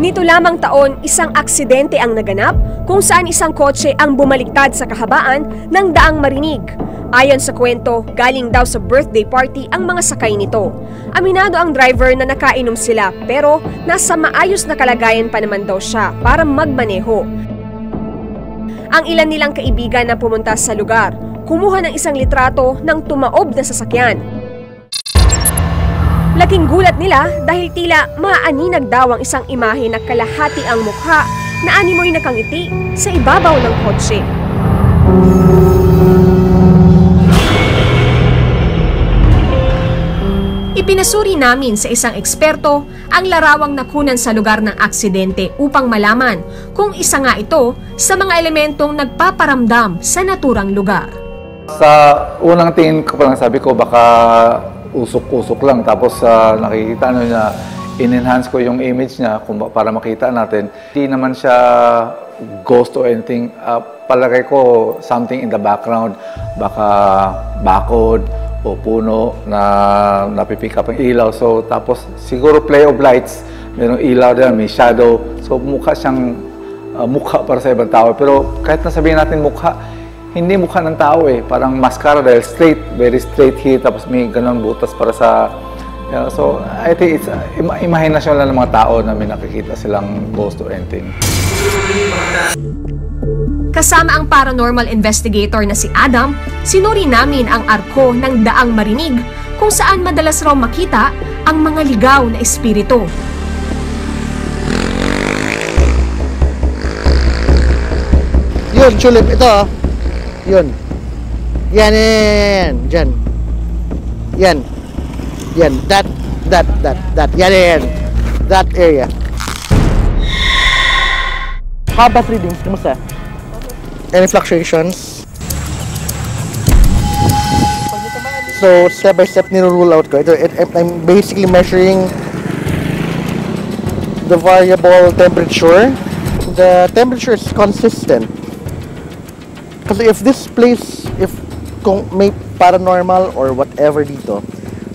Nito lamang taon, isang aksidente ang naganap kung saan isang kotse ang bumaliktad sa kahabaan ng daang Marinig. Ayon sa kwento, galing daw sa birthday party ang mga sakay nito. Aminado ang driver na nakainom sila pero nasa maayos na kalagayan pa naman daw siya para magmaneho. Ang ilan nilang kaibigan na pumunta sa lugar, kumuha ng isang litrato ng tumaob na sasakyan. Laking gulat nila dahil tila maaninag daw ang isang imahe na kalahati ang mukha na animoy nakangiti sa ibabaw ng kotse. Ipinasuri namin sa isang eksperto ang larawang nakunan sa lugar ng aksidente upang malaman kung isa nga ito sa mga elementong nagpaparamdam sa naturang lugar. Sa unang tingin ko pa lang sabi ko baka usok-usok lang, tapos nakikita na in-enhance ko yung image niya para makita natin. Hindi naman siya ghost or anything. Palagay ko something in the background, baka bakod o puno na napipick up ang ilaw. So tapos siguro play of lights, mayroong ilaw din, may shadow. So mukha siyang mukha para sa ibang tao. Pero kahit nasabihin natin mukha, hindi mukha ng tao eh. Parang mascara dahil straight, very straight here, tapos may ganun butas para sa... so, I think it's imahinasyon lang ng mga tao na may nakikita silang ghost or anything. Kasama ang paranormal investigator na si Adam, sinuri namin ang arko ng daang Marinig kung saan madalas raw makita ang mga ligaw na espiritu. Yun, Chulip, ito. Yun. Yan. Diyan. Yan. Yan. That. Yan. That area. How about readings? Kamusta? Any fluctuations? So, step by step nirule out ko. I'm basically measuring the variable temperature. The temperature is consistent. Kasi if this place, kung may paranormal or whatever dito,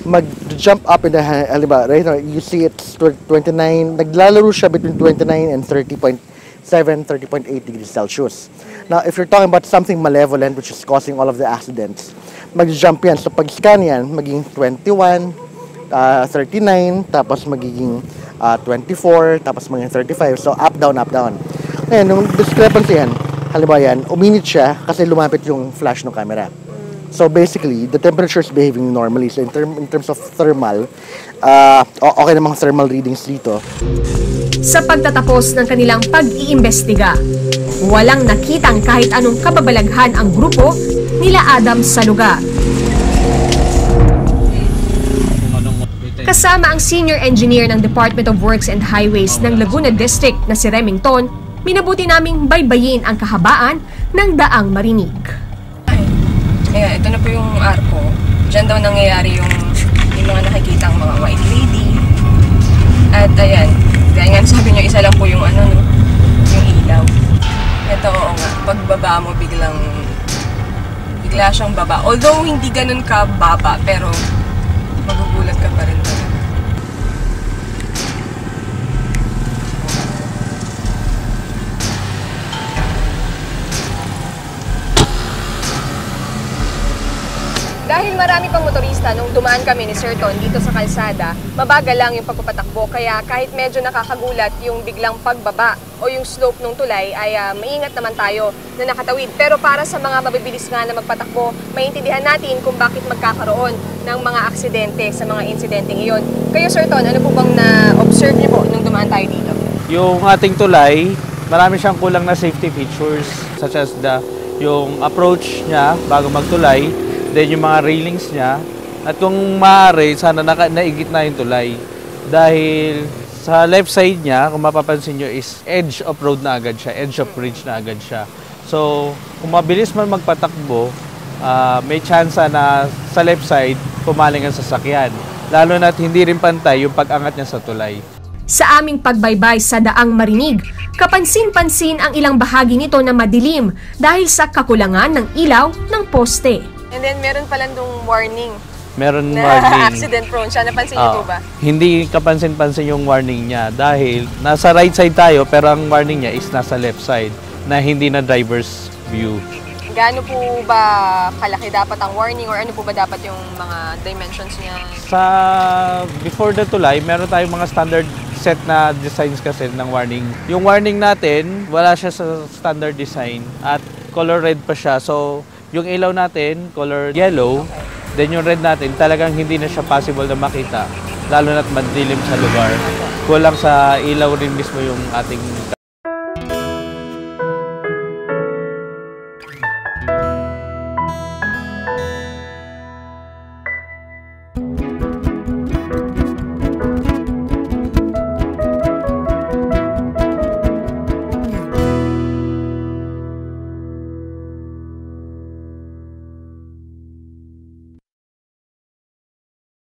mag-jump up in the, right now, you see it's 29, naglalaro siya between 29 and 30.7, 30.8 degrees Celsius. Now, if you're talking about something malevolent which is causing all of the accidents, mag-jump yan. So, pag-scan yan, magiging 21, 39, tapos magiging 24, tapos magiging 35. So, up, down, up, down. Ngayon, yung discrepancy yan, halimbawa yan, uminit siya kasi lumapit yung flash ng camera. So basically, the temperature is behaving normally. So in terms of thermal, okay namang thermal readings dito. Sa pagtatapos ng kanilang pag-iimbestiga, walang nakitang kahit anong kababalaghan ang grupo nila Adam sa lugar. Kasama ang senior engineer ng Department of Works and Highways ng Laguna District na si Remington, minabuti naming baybayin ang kahabaan ng daang Marinig. Ayan, ito na po yung arko. Diyan daw nangyayari yung mga nakikita ang mga white lady. At ayan, gaya nga sabi nyo, isa lang po yung yung ilaw. Ito, oo nga, pagbaba mo bigla siyang baba. Although hindi ganun ka baba, pero magugulat ka pa rin talaga. Dahil marami pang motorista nung dumaan kami ni Sir Ton dito sa kalsada, mabagal lang yung pagpapatakbo, kaya kahit medyo nakakagulat yung biglang pagbaba o yung slope ng tulay ay maingat naman tayo na nakatawid. Pero para sa mga mabibilis nga na magpatakbo, maintindihan natin kung bakit magkakaroon ng mga aksidente sa mga insidenteng iyon. Kayo Sir Ton, ano po bang na-observe niyo po nung dumaan tayo dito? Yung ating tulay, marami siyang kulang na safety features such as yung approach niya bago magtulay, then yung mga railings niya, at kung maaari, sana naigit na yung tulay. Dahil sa left side niya, kung mapapansin nyo, is edge of road na agad siya, edge of bridge na agad siya. So, kung mabilis man magpatakbo, may chance na sa left side, pumaling ang sasakyan. Lalo na't hindi rin pantay yung pag-angat niya sa tulay. Sa aming pagbaybay sa daang Marinig, kapansin-pansin ang ilang bahagi nito na madilim dahil sa kakulangan ng ilaw ng poste. And then meron pala nung warning meron Na warning. accident prone siya. Napansin niyo po ba? Hindi kapansin-pansin yung warning niya dahil nasa right side tayo pero ang warning niya is nasa left side na hindi na driver's view. Gaano po ba kalaki dapat ang warning or ano po ba dapat yung mga dimensions niya? Sa before the tulay, meron tayong mga standard set na designs kasi ng warning. Yung warning natin, wala siya sa standard design at color red pa siya. So, yung ilaw natin, color yellow, then yung red natin, talagang hindi na siya possible na makita, lalo na't madilim sa lugar. Kulang sa ilaw rin mismo yung ating